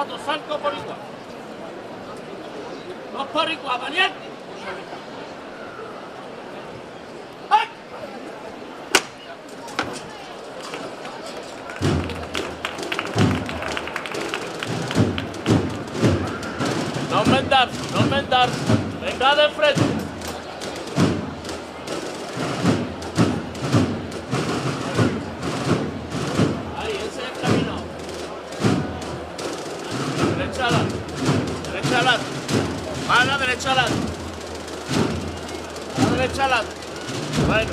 dos saltos por igual. Dos por igual, valiente. ¡Ay! No aumentarse, no aumentarse. Venga de frente. Ahí, ese es el camino. Derecha adelante. Derecha adelante. Va a la derecha adelante. A la derecha adelante. Bueno.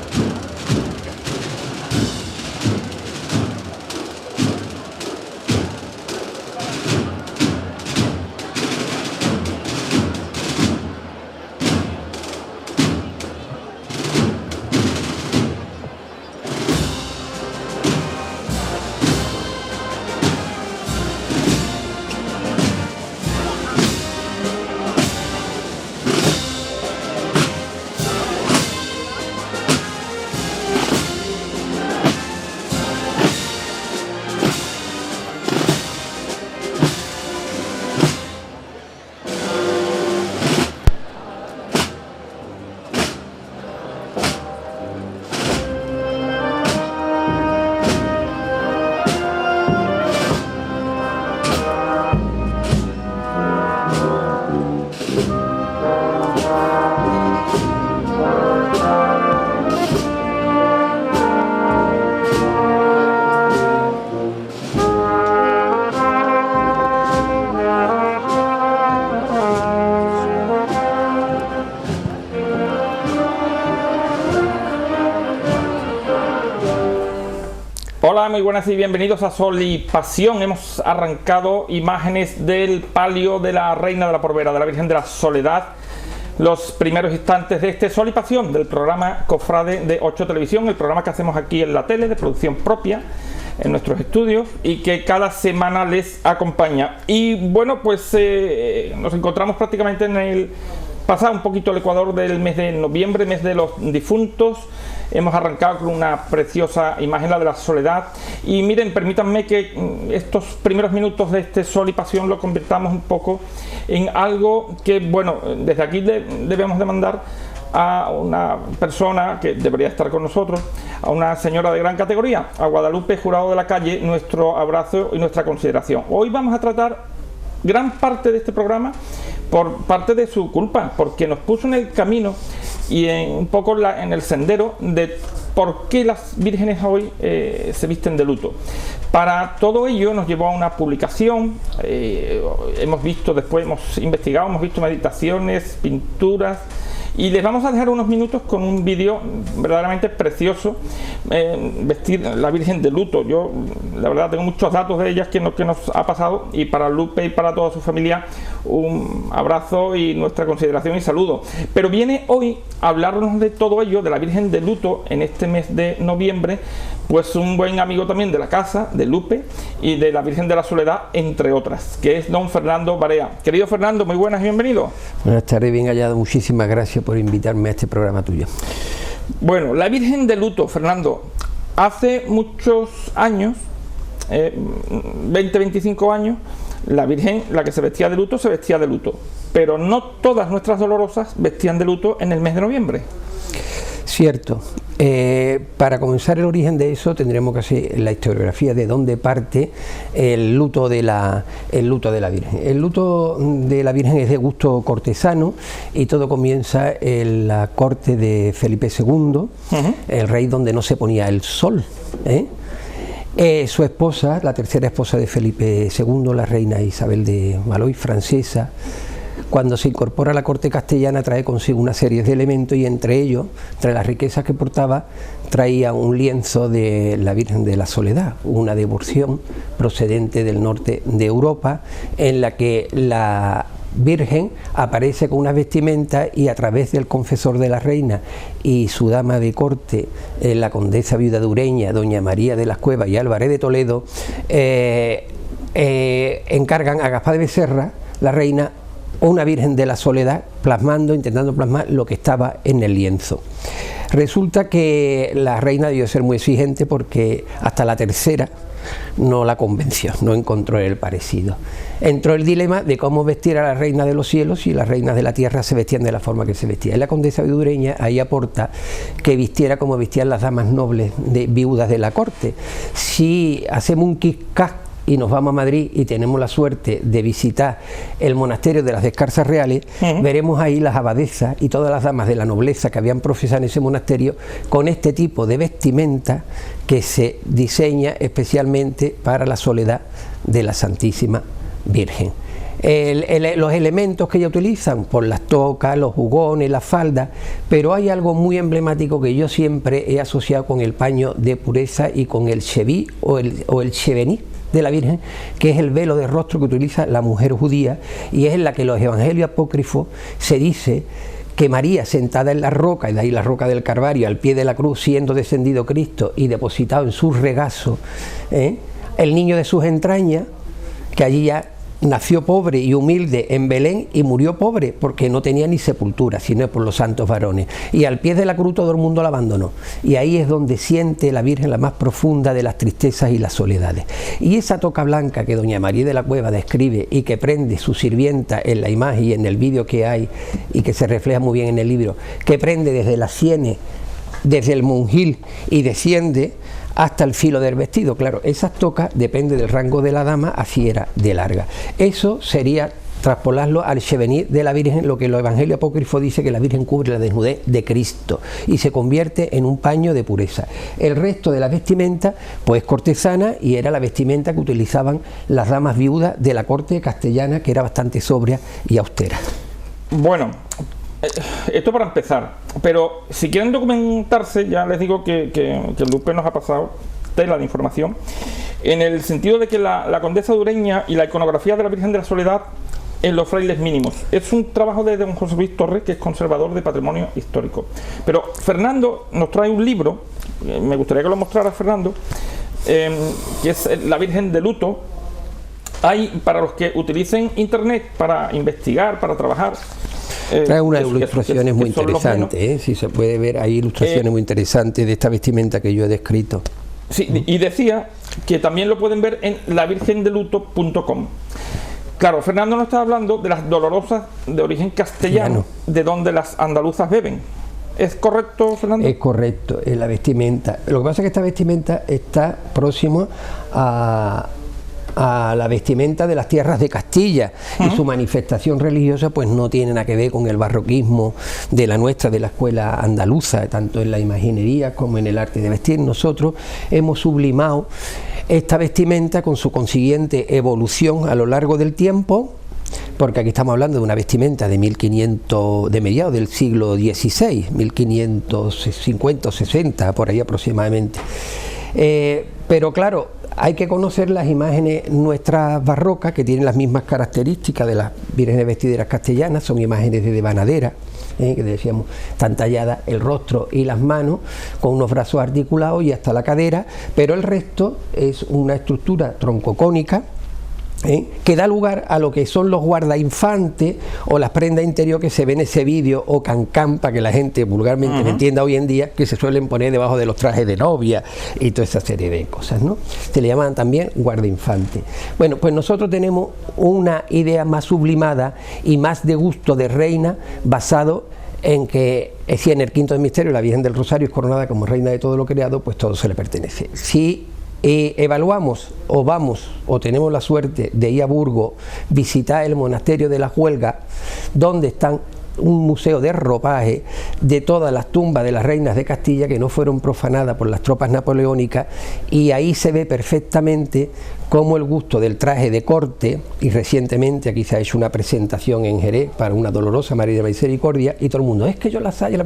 Hola, muy buenas y bienvenidos a Sol y Pasión. Hemos arrancado imágenes del palio de la Reina de la Porvera, de la Virgen de la Soledad, los primeros instantes de este Sol y Pasión del programa Cofrade de 8 Televisión, el programa que hacemos aquí en la tele de producción propia en nuestros estudios y que cada semana les acompaña. Y bueno, pues nos encontramos prácticamente en el pasado un poquito el Ecuador del mes de noviembre, mes de los difuntos. Hemos arrancado con una preciosa imagen, la de la Soledad. Y miren, permítanme que estos primeros minutos de este Sol y Pasión lo convirtamos un poco en algo que, bueno, desde aquí debemos de mandar a una persona que debería estar con nosotros, a una señora de gran categoría, a Guadalupe Jurado de la Calle, nuestro abrazo y nuestra consideración. Hoy vamos a tratar gran parte de este programa por parte de su culpa, porque nos puso en el camino y un poco en el sendero de por qué las vírgenes hoy se visten de luto. Para todo ello nos llevó a una publicación, hemos visto después, hemos investigado, hemos visto meditaciones, pinturas, y les vamos a dejar unos minutos con un vídeo verdaderamente precioso, vestir la Virgen de luto. Yo la verdad tengo muchos datos de ellas que nos ha pasado, y para Lupe y para toda su familia un abrazo y nuestra consideración y saludo. Pero viene hoy a hablarnos de todo ello, de la Virgen de luto en este mes de noviembre, pues un buen amigo también de la casa, de Lupe y de la Virgen de la Soledad, entre otras, que es don Fernando Barea. Querido Fernando, muy buenas y bienvenido. Buenas tardes, bien hallado, muchísimas gracias por invitarme a este programa tuyo. Bueno, la Virgen de luto, Fernando, hace muchos años, 20-25 años, la Virgen, la que se vestía de luto, pero no todas nuestras dolorosas vestían de luto en el mes de noviembre. Cierto. Para comenzar el origen de eso tendremos que hacer la historiografía de dónde parte el luto de la Virgen. El luto de la Virgen es de gusto cortesano y todo comienza en la corte de Felipe II, el rey donde no se ponía el sol. Su esposa, la tercera esposa de Felipe II, la reina Isabel de Valois, francesa, cuando se incorpora a la corte castellana trae consigo una serie de elementos, y entre ellos, entre las riquezas que portaba, traía un lienzo de la Virgen de la Soledad, una devoción procedente del norte de Europa, en la que la Virgen aparece con unas vestimentas, y a través del confesor de la reina y su dama de corte, la condesa viuda de Ureña, doña María de las Cuevas y Álvarez de Toledo, encargan a Gaspar de Becerra, la reina, una Virgen de la Soledad, intentando plasmar lo que estaba en el lienzo. Resulta que la reina debió ser muy exigente, porque hasta la tercera no la convenció, no encontró el parecido. Entró el dilema de cómo vestir a la reina de los cielos y las reinas de la tierra se vestían de la forma que se vestían. Y la condesa vidureña ahí aporta que vistiera como vestían las damas nobles viudas de la corte. Si hacemos un quiscac y nos vamos a Madrid y tenemos la suerte de visitar el monasterio de las Descalzas Reales, veremos ahí las abadesas y todas las damas de la nobleza que habían profesado en ese monasterio con este tipo de vestimenta que se diseña especialmente para la soledad de la Santísima Virgen. Los elementos que ella utilizan, por las tocas, los jugones, las faldas, pero hay algo muy emblemático que yo siempre he asociado con el paño de pureza y con el cheví o el chevení de la Virgen, que es el velo de rostro que utiliza la mujer judía, y es en la que los evangelios apócrifos se dice que María, sentada en la roca, y de ahí la roca del Calvario, al pie de la cruz, siendo descendido Cristo y depositado en su regazo el niño de sus entrañas, que allí ya nació pobre y humilde en Belén y murió pobre porque no tenía ni sepultura, sino por los santos varones, y al pie de la cruz todo el mundo la abandonó, y ahí es donde siente la Virgen la más profunda de las tristezas y las soledades. Y esa toca blanca que doña María de la Cueva describe y que prende su sirvienta en la imagen y en el vídeo que hay y que se refleja muy bien en el libro, que prende desde las sienes, desde el monjil y desciende hasta el filo del vestido. Claro, esas tocas depende del rango de la dama, así era de larga. Eso sería traspolarlo al chevenir de la Virgen, lo que los evangelios apócrifos dice que la Virgen cubre la desnudez de Cristo y se convierte en un paño de pureza. El resto de la vestimenta pues cortesana, y era la vestimenta que utilizaban las damas viudas de la corte castellana, que era bastante sobria y austera. Bueno, esto para empezar, pero si quieren documentarse, ya les digo que Lupe nos ha pasado tela de información, en el sentido de que la condesa dureña y la iconografía de la Virgen de la Soledad en los frailes mínimos es un trabajo de don José Luis Torres, que es conservador de patrimonio histórico. Pero Fernando nos trae un libro, me gustaría que lo mostrara Fernando, que es La Virgen de Luto. Hay, para los que utilicen internet para investigar, para trabajar, trae unas ilustraciones muy interesantes, si se puede ver, hay ilustraciones muy interesantes de esta vestimenta que yo he descrito. Sí, y decía que también lo pueden ver en lavirgendeluto.com. Claro, Fernando nos está hablando de las dolorosas de origen castellano, de donde las andaluzas beben. ¿Es correcto, Fernando? Es correcto, es la vestimenta. Lo que pasa es que esta vestimenta está próximo a la vestimenta de las tierras de Castilla, y su manifestación religiosa pues no tiene nada que ver con el barroquismo de la nuestra, de la escuela andaluza, tanto en la imaginería como en el arte de vestir. Nosotros hemos sublimado esta vestimenta con su consiguiente evolución a lo largo del tiempo, porque aquí estamos hablando de una vestimenta de 1500, de mediados del siglo XVI, 1550 o 60, por ahí aproximadamente. Pero claro, hay que conocer las imágenes nuestras barrocas, que tienen las mismas características de las vírgenes vestideras castellanas. Son imágenes de devanadera, que decíamos, están talladas el rostro y las manos con unos brazos articulados y hasta la cadera, pero el resto es una estructura troncocónica, que da lugar a lo que son los guardainfantes o las prendas interior que se ven en ese vídeo, o cancán, para que la gente vulgarmente me entienda hoy en día, que se suelen poner debajo de los trajes de novia y toda esa serie de cosas, ¿no? Se le llaman también guardainfantes. Bueno, pues nosotros tenemos una idea más sublimada y más de gusto de reina, basado en que si en el quinto del misterio la Virgen del Rosario es coronada como reina de todo lo creado, pues todo se le pertenece. Si evaluamos o vamos o tenemos la suerte de ir a Burgos, visitar el monasterio de la Huelga, donde están un museo de ropaje de todas las tumbas de las reinas de Castilla que no fueron profanadas por las tropas napoleónicas, y ahí se ve perfectamente cómo el gusto del traje de corte, y recientemente aquí se ha hecho una presentación en Jerez para una dolorosa María de Misericordia, y todo el mundo, es que yo la saya,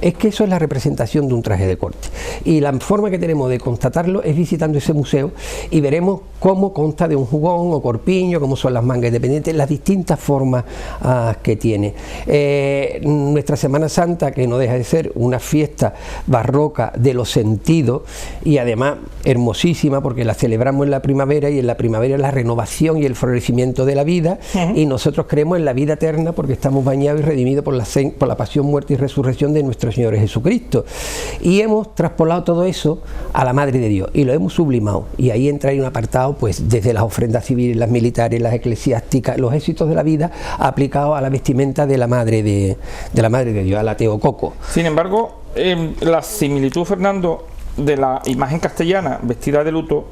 es que eso es la representación de un traje de corte, y la forma que tenemos de constatarlo es visitando ese museo, y veremos cómo consta de un jugón o corpiño, cómo son las mangas independientes, las distintas formas que tiene. Nuestra Semana Santa, que no deja de ser una fiesta barroca de los sentidos y además hermosísima, porque la celebramos en la primavera, y en la primavera es la renovación y el florecimiento de la vida, y nosotros creemos en la vida eterna porque estamos bañados y redimidos por la pasión, muerte y resurrección de nuestro Señor Jesucristo. Y hemos traspolado todo eso a la Madre de Dios y lo hemos sublimado, y ahí entra en un apartado pues desde las ofrendas civiles, las militares, las eclesiásticas, los éxitos de la vida aplicados a la vestimenta de la Madre de Dios, a la Teococo. Sin embargo, la similitud, Fernando, de la imagen castellana vestida de luto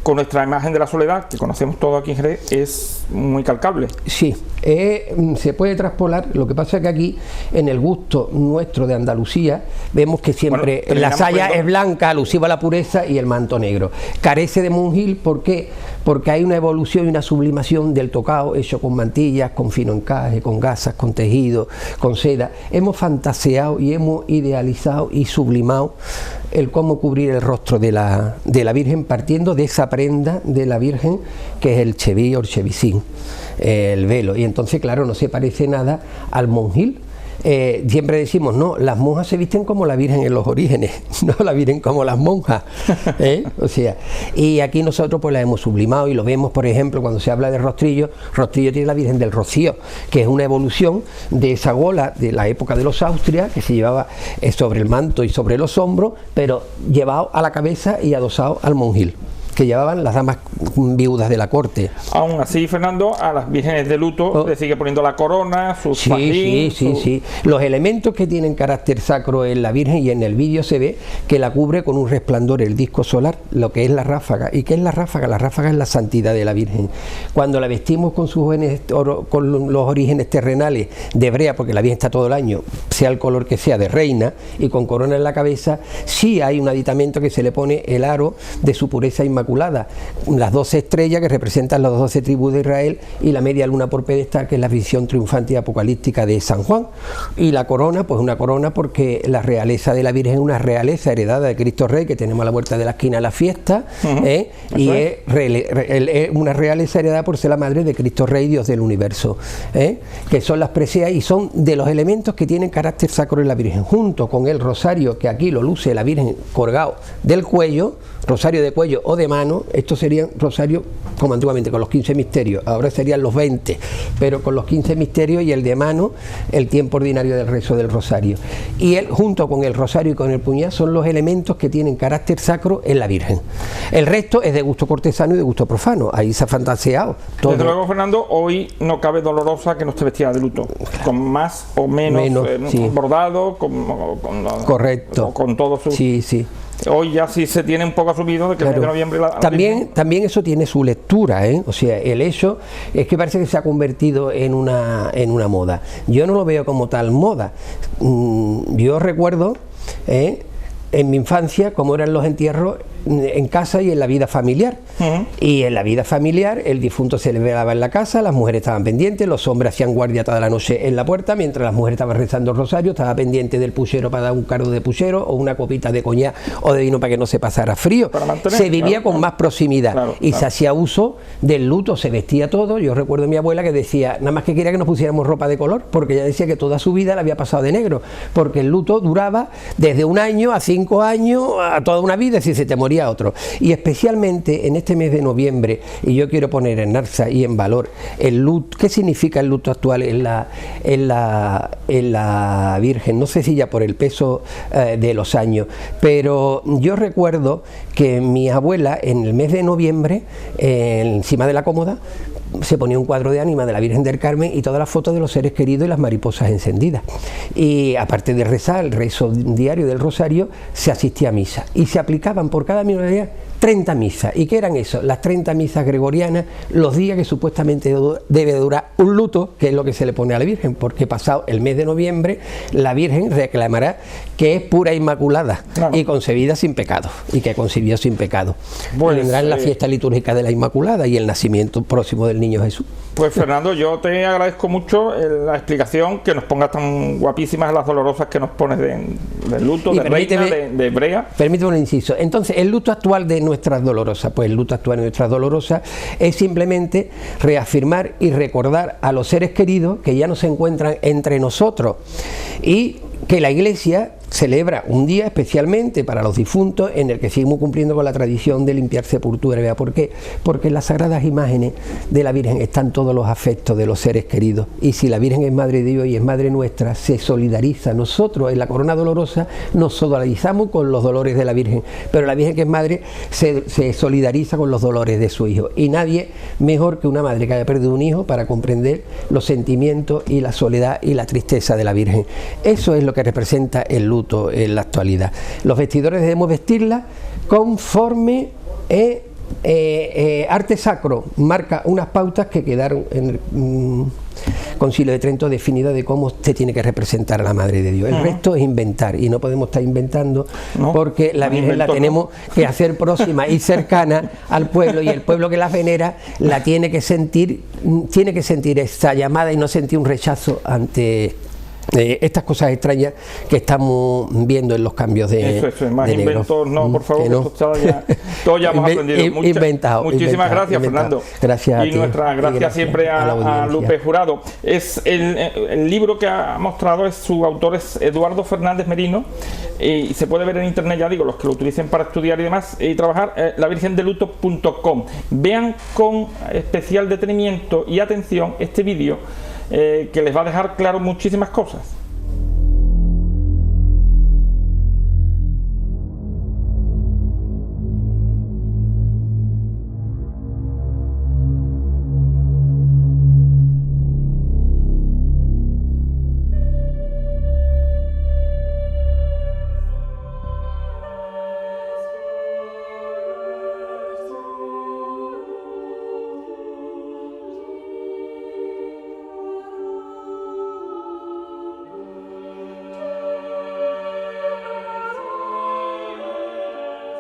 con nuestra imagen de la soledad, que conocemos todos aquí en Jerez, es muy calcable. Sí, se puede traspolar. Lo que pasa es que aquí, en el gusto nuestro de Andalucía, vemos que siempre la saya es blanca, alusiva a la pureza, y el manto negro. Carece de monjil, ¿por qué? Porque hay una evolución y una sublimación del tocado, hecho con mantillas, con fino encaje, con gasas, con tejido, con seda. Hemos fantaseado y hemos idealizado y sublimado el cómo cubrir el rostro de la Virgen, partiendo de esa prenda de la Virgen que es el cheví o el chevisín, el velo, y entonces claro, no se parece nada al monjil. Siempre decimos, no, las monjas se visten como la Virgen en los orígenes, no la Virgen como las monjas, o sea, y aquí nosotros pues la hemos sublimado, y lo vemos, por ejemplo, cuando se habla de rostrillo. Rostrillo tiene la Virgen del Rocío, que es una evolución de esa gola de la época de los Austrias, que se llevaba sobre el manto y sobre los hombros, pero llevado a la cabeza y adosado al monjil, que llevaban las damas viudas de la corte. Aún así, Fernando, a las vírgenes de luto le sigue poniendo la corona, sus fajín, sí. Los elementos que tienen carácter sacro en la Virgen, y en el vídeo se ve que la cubre con un resplandor el disco solar, lo que es la ráfaga. ¿Y qué es la ráfaga? La ráfaga es la santidad de la Virgen. Cuando la vestimos con con los orígenes terrenales de brea, porque la Virgen está todo el año, sea el color que sea, de reina, y con corona en la cabeza, sí hay un aditamento que se le pone el aro de su pureza inmaculada, las 12 estrellas que representan las 12 tribus de Israel, y la media luna por pedestal, que es la visión triunfante y apocalíptica de San Juan. Y la corona, pues una corona porque la realeza de la Virgen es una realeza heredada de Cristo Rey, que tenemos a la vuelta de la esquina la fiesta, y es una realeza heredada por ser la madre de Cristo Rey, Dios del universo, que son las preseas, y son de los elementos que tienen carácter sacro en la Virgen, junto con el rosario, que aquí lo luce la Virgen colgado del cuello, rosario de cuello o de mano. Estos serían rosarios como antiguamente, con los 15 misterios, ahora serían los 20, pero con los 15 misterios, y el de mano, el tiempo ordinario del rezo del rosario. Y él, junto con el rosario y con el puñal, son los elementos que tienen carácter sacro en la Virgen. El resto es de gusto cortesano y de gusto profano, ahí se ha fantaseado todo. Desde luego, Fernando, hoy no cabe dolorosa que no esté vestida de luto, con más o menos bordado, correcto, con todo su... Sí. Hoy ya sí se tiene un poco asumido de que el mes de noviembre... También eso tiene su lectura, o sea, el hecho es que parece que se ha convertido en una moda. Yo no lo veo como tal moda. Yo recuerdo en mi infancia cómo eran los entierros en casa y en la vida familiar. Y en la vida familiar el difunto se le velaba en la casa, las mujeres estaban pendientes, los hombres hacían guardia toda la noche en la puerta, mientras las mujeres estaban rezando el rosario, estaba pendiente del puchero para dar un cardo de puchero o una copita de coñac o de vino para que no se pasara frío. Se vivía con más proximidad, se hacía uso del luto, se vestía todo. Yo recuerdo a mi abuela que decía, nada más que quería que nos pusiéramos ropa de color, porque ella decía que toda su vida la había pasado de negro, porque el luto duraba desde 1 año a 5 años, a toda una vida, si se te moría otro. Y especialmente en este mes de noviembre, y yo quiero poner en alza y en valor el luto. ¿Qué significa el luto actual en la Virgen? No sé si ya por el peso de los años, pero yo recuerdo que mi abuela en el mes de noviembre, encima de la cómoda, se ponía un cuadro de ánima de la Virgen del Carmen y todas las fotos de los seres queridos y las mariposas encendidas. Y aparte de rezar el rezo diario del rosario, se asistía a misa y se aplicaban por cada minoría 30 misas. ¿Y qué eran eso? Las 30 misas gregorianas, los días que supuestamente debe durar un luto, que es lo que se le pone a la Virgen, porque pasado el mes de noviembre la Virgen reclamará que es pura inmaculada y concebida sin pecado, y que concibió sin pecado. Pues, vendrán la fiesta litúrgica de la Inmaculada y el nacimiento próximo del del Niño Jesús. Pues Fernando, yo te agradezco mucho la explicación, que nos pongas tan guapísimas las dolorosas que nos pones del luto, de reina, de hebrea. Permíteme un inciso. Entonces, el luto actual de nuestras dolorosas, pues el luto actual de nuestras dolorosas es simplemente reafirmar y recordar a los seres queridos que ya no se encuentran entre nosotros, y que la Iglesia celebra un día especialmente para los difuntos, en el que seguimos cumpliendo con la tradición de limpiar sepultura. ¿Por qué? Porque en las sagradas imágenes de la Virgen están todos los afectos de los seres queridos, y si la Virgen es Madre de Dios y es Madre nuestra, se solidariza. Nosotros en la Corona Dolorosa nos solidarizamos con los dolores de la Virgen, pero la Virgen, que es Madre, se solidariza con los dolores de su Hijo, y nadie mejor que una madre que haya perdido un hijo para comprender los sentimientos y la soledad y la tristeza de la Virgen. Eso es lo que representa el luto en la actualidad. Los vestidores debemos vestirla conforme arte sacro marca unas pautas que quedaron en el Concilio de Trento definidas de cómo se tiene que representar a la Madre de Dios. El resto es inventar, y no podemos estar inventando, porque la Virgen la tenemos que hacer próxima y cercana al pueblo, y el pueblo que la venera la tiene que sentir esta llamada y no sentir un rechazo ante estas cosas extrañas que estamos viendo en los cambios de eso, más de inventos, no, por favor, no. Todos ya hemos aprendido. Muchísimas gracias, Fernando. Gracias a y ti. Nuestras gracias siempre a Lupe Jurado. Es el libro que ha mostrado, su autor es Eduardo Fernández Merino, y se puede ver en internet, ya digo, los que lo utilicen para estudiar y demás y trabajar, lavirgendeluto.com. Vean con especial detenimiento y atención este vídeo, que les va a dejar claro muchísimas cosas.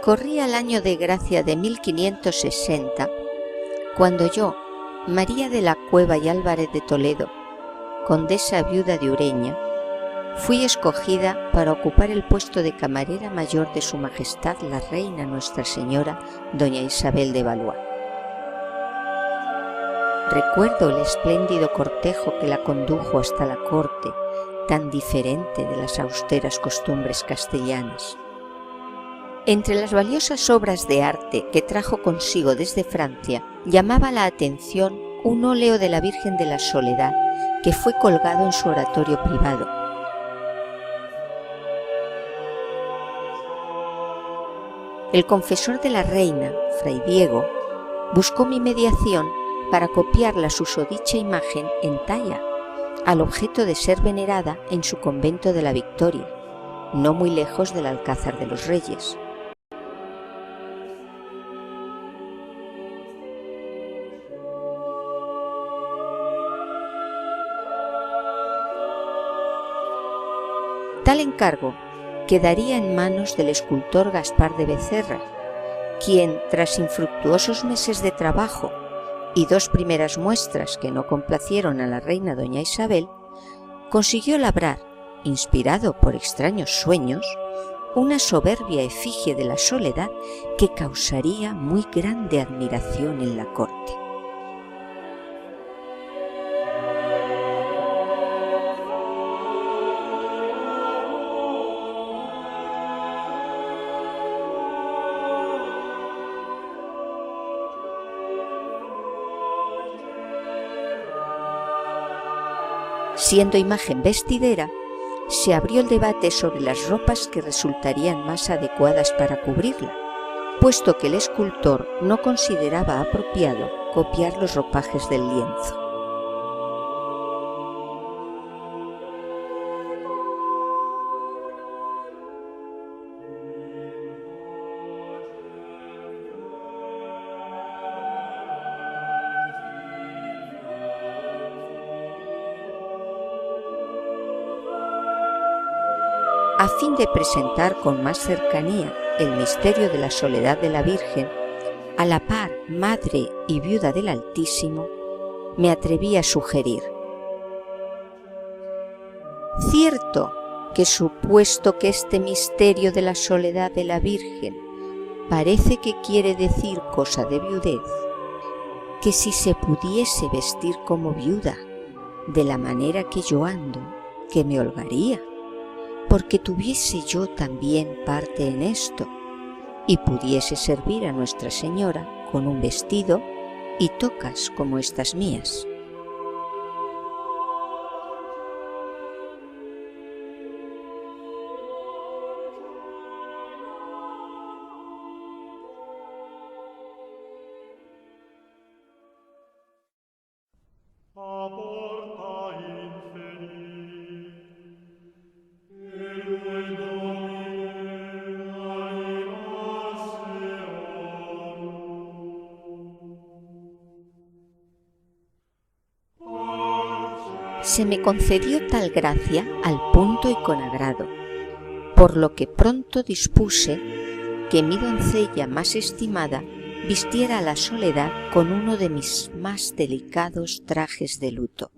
Corría el año de gracia de 1560, cuando yo, María de la Cueva y Álvarez de Toledo, condesa viuda de Ureña, fui escogida para ocupar el puesto de camarera mayor de Su Majestad la Reina Nuestra Señora, doña Isabel de Valois. Recuerdo el espléndido cortejo que la condujo hasta la corte, tan diferente de las austeras costumbres castellanas. Entre las valiosas obras de arte que trajo consigo desde Francia, llamaba la atención un óleo de la Virgen de la Soledad que fue colgado en su oratorio privado. El confesor de la reina, Fray Diego, buscó mi mediación para copiar la susodicha imagen en talla, al objeto de ser venerada en su convento de la Victoria, no muy lejos del Alcázar de los Reyes. Tal encargo quedaría en manos del escultor Gaspar de Becerra, quien, tras infructuosos meses de trabajo y 2 primeras muestras que no complacieron a la reina doña Isabel, consiguió labrar, inspirado por extraños sueños, una soberbia efigie de la Soledad que causaría muy grande admiración en la corte. Siendo imagen vestidera, se abrió el debate sobre las ropas que resultarían más adecuadas para cubrirla, puesto que el escultor no consideraba apropiado copiar los ropajes del lienzo. A fin de presentar con más cercanía el misterio de la soledad de la Virgen, a la par madre y viuda del Altísimo, me atreví a sugerir. Cierto que supuesto que este misterio de la soledad de la Virgen parece que quiere decir cosa de viudez, que si se pudiese vestir como viuda, de la manera que yo ando, que me holgaría, porque tuviese yo también parte en esto, y pudiese servir a Nuestra Señora con un vestido y tocas como estas mías. Se me concedió tal gracia al punto y con agrado, por lo que pronto dispuse que mi doncella más estimada vistiera a la soledad con uno de mis más delicados trajes de luto.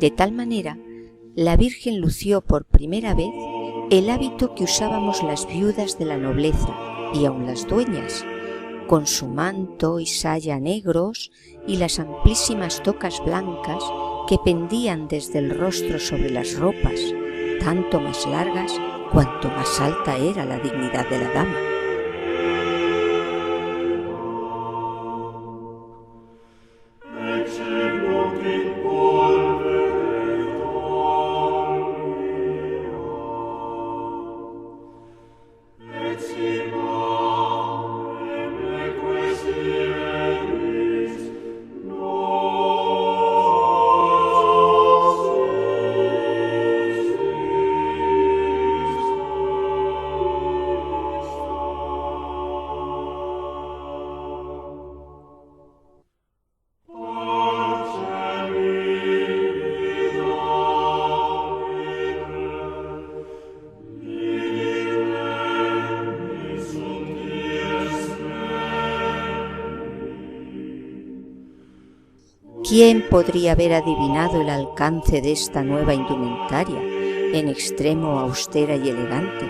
De tal manera, la Virgen lució por primera vez el hábito que usábamos las viudas de la nobleza y aun las dueñas, con su manto y saya negros y las amplísimas tocas blancas que pendían desde el rostro sobre las ropas, tanto más largas cuanto más alta era la dignidad de la dama. ¿Quién podría haber adivinado el alcance de esta nueva indumentaria, en extremo austera y elegante,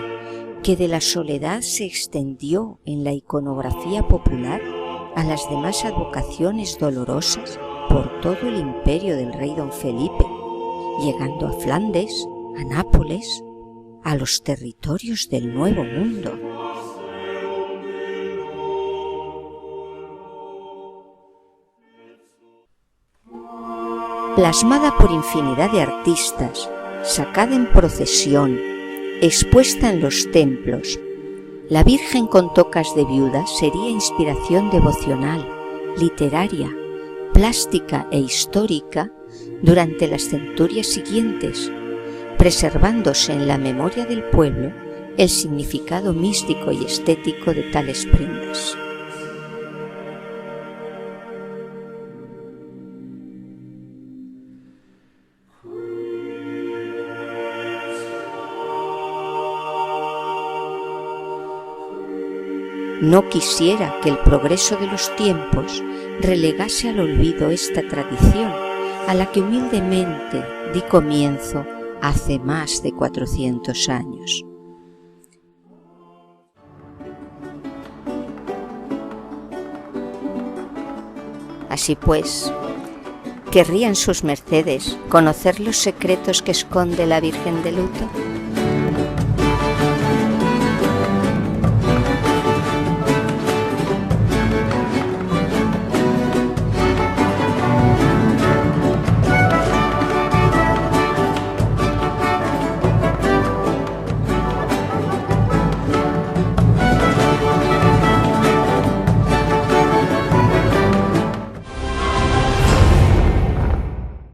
que de la soledad se extendió en la iconografía popular a las demás advocaciones dolorosas por todo el imperio del rey don Felipe, llegando a Flandes, a Nápoles, a los territorios del Nuevo Mundo? Plasmada por infinidad de artistas, sacada en procesión, expuesta en los templos, la Virgen con tocas de viuda sería inspiración devocional, literaria, plástica e histórica durante las centurias siguientes, preservándose en la memoria del pueblo el significado místico y estético de tales prendas. No quisiera que el progreso de los tiempos relegase al olvido esta tradición, a la que humildemente di comienzo hace más de 400 años. Así pues, ¿querrían sus mercedes conocer los secretos que esconde la Virgen de luto?